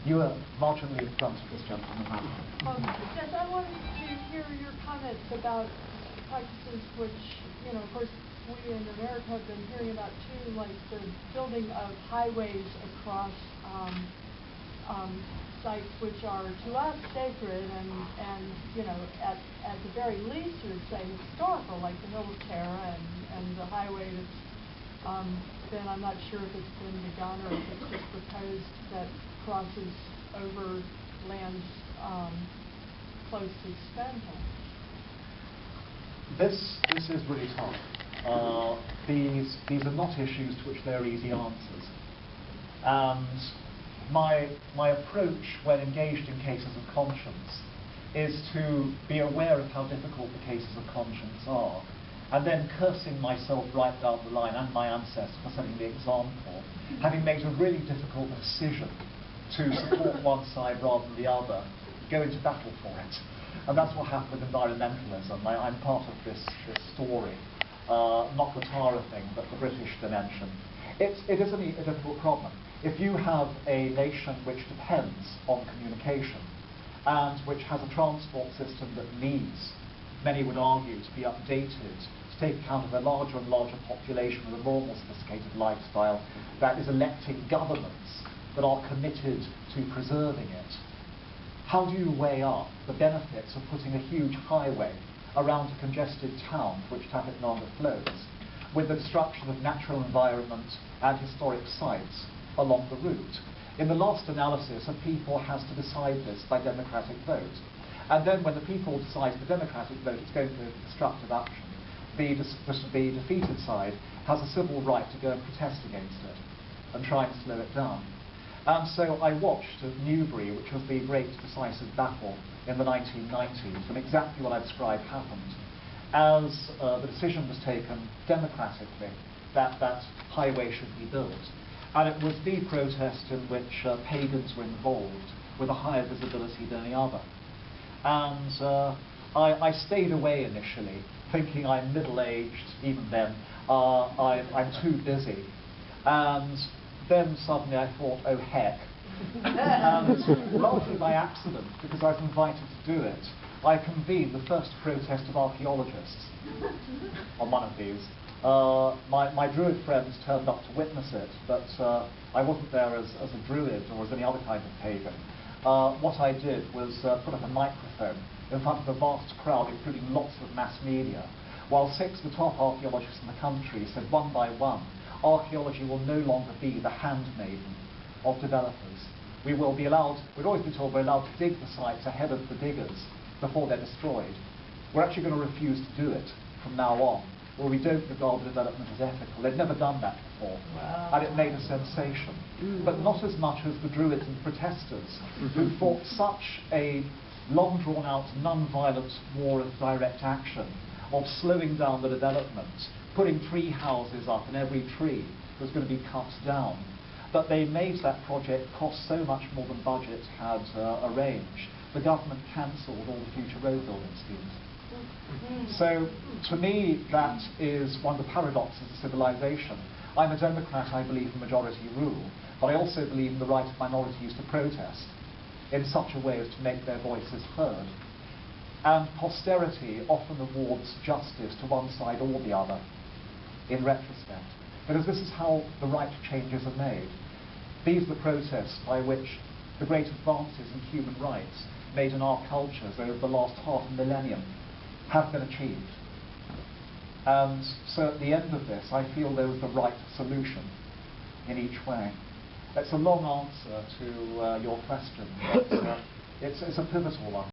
You are marginally in front of this gentleman. Yes, I wanted to hear your comments about practices which, of course, we in America have been hearing about too, like the building of highways across sites which are to us sacred and at the very least you would say historical, like the Hill of Tara and the highway that's been, I'm not sure if it's been begun or if it's just proposed, that crosses over lands close to Stonehenge. This is really tough. These are not issues to which there are easy answers. And my approach when engaged in cases of conscience is to be aware of how difficult the cases of conscience are, and then cursing myself right down the line and my ancestors for setting the example, having made a really difficult decision to support one side rather than the other, go into battle for it. And that's what happened with environmentalism. I'm part of this story, not the Tara thing, but the British dimension. It is a difficult problem. If you have a nation which depends on communication and which has a transport system that needs, many would argue, to be updated to take account of a larger and larger population with a more and more sophisticated lifestyle, that is electing governments that are committed to preserving it, how do you weigh up the benefits of putting a huge highway around a congested town for which traffic no longer flows, with the destruction of natural environment and historic sites along the route? In the last analysis, a people has to decide this by democratic vote. And then when the people decides the democratic vote is going to destructive action, the defeated side has a civil right to go and protest against it and try and slow it down. And so I watched at Newbury, which was the great decisive battle in the 1990s, and exactly what I described happened. As the decision was taken democratically that that highway should be built. And it was the protest in which pagans were involved with a higher visibility than any other. And I stayed away initially, thinking I'm middle-aged, even then, I'm too busy. And then suddenly I thought, oh heck. And largely by accident, because I was invited to do it, I convened the first protest of archaeologists on one of these. My Druid friends turned up to witness it, but I wasn't there as a Druid or as any other kind of pagan. What I did was put up a microphone in front of a vast crowd, including lots of mass media, while 6 of the top archaeologists in the country said one by one, archaeology will no longer be the handmaiden of developers. We will be allowed, we've always been told we're allowed to dig the sites ahead of the diggers before they're destroyed. We're actually going to refuse to do it from now on, or we don't regard the development as ethical. They've never done that before. Wow. And it made a sensation. But not as much as the Druids and protesters, who fought such a long drawn-out, non-violent war of direct action, of slowing down the development, putting tree houses up in every tree that was going to be cut down. But they made that project cost so much more than budget had arranged. The government cancelled all the future road building schemes. So, to me, that is one of the paradoxes of civilization. I'm a Democrat, I believe in majority rule, but I also believe in the right of minorities to protest in such a way as to make their voices heard. And posterity often awards justice to one side or the other, in retrospect, because this is how the right changes are made. These are the protests by which the great advances in human rights made in our cultures over the last half a millennium have been achieved. And so at the end of this, I feel there was the right solution in each way. It's a long answer to your question, but it's a pivotal one.